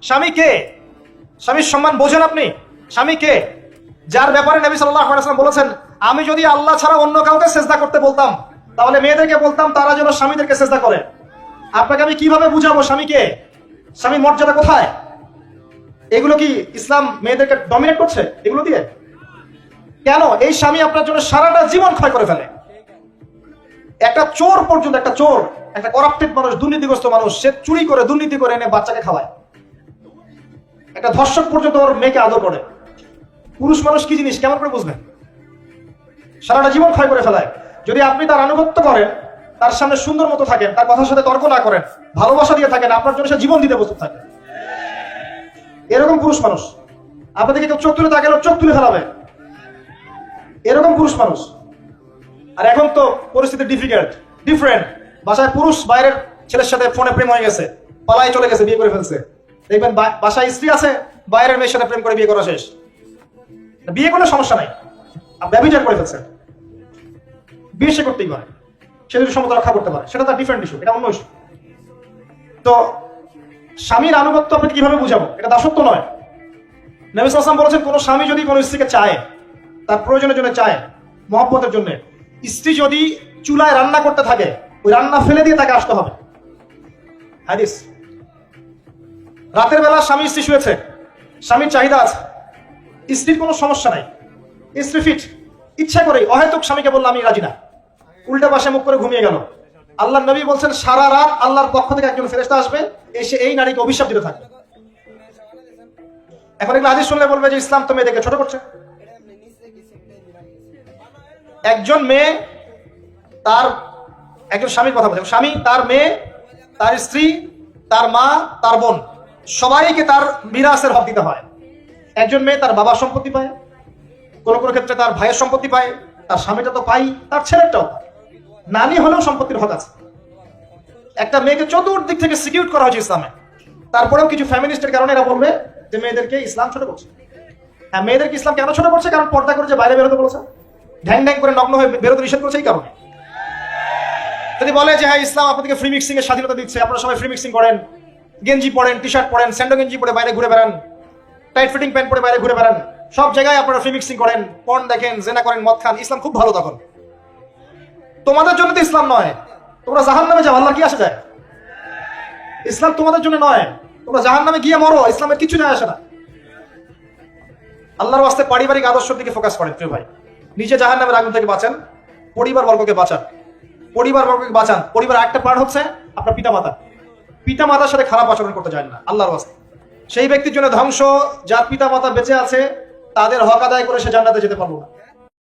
স্বামী কে? স্বামীর সম্মান বোঝেন আপনি? স্বামী কে? যার ব্যাপারে নবী সাল্লাল্লাহু আলাইহি ওয়াসাল্লাম বলেছেন, আমি যদি আল্লাহ ছাড়া অন্য কাউকে সিজদা করতে বলতাম, তাহলে মেয়েদেরকে বলতাম তারা যেন স্বামীদেরকে সিজদা করে। আপনাকে আমি কিভাবে বুঝাবো স্বামীকে? স্বামীর মর্যাদা কোথায়? এগুলো কি ইসলাম মেয়েদেরকে ডমিনেট করছে এগুলো দিয়ে? কেন? এই স্বামী আপনার জন্য সারাটা জীবন ক্ষয় করে ফেলে। একটা চোর পর্যন্ত, একটা চোর, একটা করাপ্টেড মানুষ, দুর্নীতিগ্রস্ত মানুষ, সে চুরি করে দুর্নীতি করে এনে বাচ্চাকে খাওয়ায়। একটা ধর্ষক পর্যন্ত ওর মেয়েকে আদর করে। পুরুষ মানুষ কি জিনিস কেমন করে বুঝবেন? সারাটা জীবন ক্ষয় করে ফেলায়। যদি আপনি তার আনুগত্য করেন, তার সামনে সুন্দর মতো থাকেন, তার কথার সাথে তর্ক না করেন, ভালোবাসা দিয়ে থাকেন, আপনার জন্য সে জীবন দিতে প্রস্তুত থাকে। এরকম পুরুষ মানুষ। আপনাদেরকে কেউ চোখ তুলে তাকালে চোখ তুলে ফেলাবে, এরকম পুরুষ মানুষ। আর এখন তো পরিস্থিতি ডিফারেন্ট। বাসায় পুরুষ বাইরের ছেলের সাথে ফোনে প্রেম হয়ে গেছে, পালাই চলে গেছে, বিয়ে করে ফেলছে। দেখবেন বাসায় স্ত্রী আছে, বাইরের মেয়ের সাথে প্রেম করে বিয়ে করা শেষ। বিয়ে করলে সমস্যা নাই, ব্যভিচার করে ফেলছে, বিয়ে সে করতেই পারে, সে যদি সমতা রক্ষা করতে পারে, সেটা তার ডিফারেন্ট ইস্যু, এটা অন্য ইস্যু। তো স্বামীর আনুগত্য আপনাকে কিভাবে বুঝাবো? এটা দাসত্ব নয়। নবী সাল্লাল্লাহু আলাইহি ওয়াসাল্লাম বলেছেন, কোন স্বামী যদি কোন স্ত্রীকে চায়, তার প্রয়োজনের জন্য চায়, মহব্বতের জন্য, স্ত্রী যদি চুলায় রান্না করতে থাকে, ওই রান্না ফেলে দিয়ে তাকে আসতে হবে। হাদিস। রাতের বেলা স্বামী স্ত্রী শুয়েছে, স্বামীর চাহিদা আছে, স্ত্রীর কোনো সমস্যা নাই, স্ত্রী ফিট, ইচ্ছা করে অহেতুক স্বামীকে বললো আমি রাজি না, উল্টা পাশে মুখ করে ঘুমিয়ে গেল। আল্লাহ নবী বলছেন সারা রাত আল্লাহর পক্ষ থেকে একজন ফেরেশতা আসবে, এসে এই নারীকে অভিশাপ দিতে থাকবে। এখন এগুলো হাদিস শুনলে বলবে যে ইসলাম তো মেয়েদেরকে ছোট করছে। একজন মেয়ে তার একজন স্বামীর কথা বলছে, স্বামী তার মেয়ে, তার স্ত্রী, তার মা, তার বোন, সবাইকে তার মিরাসের হক দিতে হয়। একজন মেয়ে তার বাবার সম্পত্তি পায়, কোন কোন ক্ষেত্রে তার ভাইয়ের সম্পত্তি পায়, তার স্বামীটা তো পাই, তার ছেলেটাও, নানি হলেও সম্পত্তির হক আছে। একটা মেয়েকে চতুর্দিক থেকে সিকিউর করা হয়েছে ইসলামে। তারপরেও কিছু ফ্যামিলিস্টের কারণে এরা বলবে যে মেয়েদেরকে ইসলাম ছোট করছে। হ্যাঁ, মেয়েদেরকে ইসলাম কেন ছোট করছে? কারণ পর্দা করে যে বাইরে বেরোতে বলেছে, ঢ্যাং ঢ্যাং করে নগ্ন হয়ে বেরোতে নিষেধ করেছে, এই কারণে। যদি বলে যে হ্যাঁ ইসলাম আপনাদেরকে ফ্রি মিক্সিং এর স্বাধীনতা দিচ্ছে, আপনারা সবাই ফ্রি মিক্সিং করেন, গেঞ্জি পরেন, টি শার্ট পরেন, স্যান্ডো গেঞ্জি পরে বাইরে ঘুরে বেড়ান, টাইট ফিটিং প্যান্ট পরে বাইরে ঘুরে বেড়ান, সব জায়গায় আপনারা ফ্রি মিক্সিং করেন, পর্ন দেখেন, জেনা করেন, মদ খান, ইসলাম খুব ভালো। তখন তোমাদের জন্য তো ইসলাম নয়, তোমরা জাহান্নামে যাও, আল্লাহর কি আসে যায়? ইসলাম তোমাদের জন্য নয়, তোমরা জাহান্নামে গিয়ে মরো, ইসলামের কিছু যায় আসে না। আল্লাহর ওয়াস্তে পারিবারিক আদর্শের দিকে ফোকাস করেন প্রিয় ভাই। নিজে জাহান্নামের আগুন থেকে বাঁচান, পরিবার বর্গকে বাঁচান, পরিবার একটা পার্ট হচ্ছে আপনার পিতামাতার সাথে খারাপ আচরণ করতে চান না আল্লাহর ওয়াস্তে। সেই ব্যক্তির জন্য ধ্বংস যার পিতামাতা বেঁচে আছে, তাদের হক আদায় করে সে জান্নাতে যেতে পারলো না।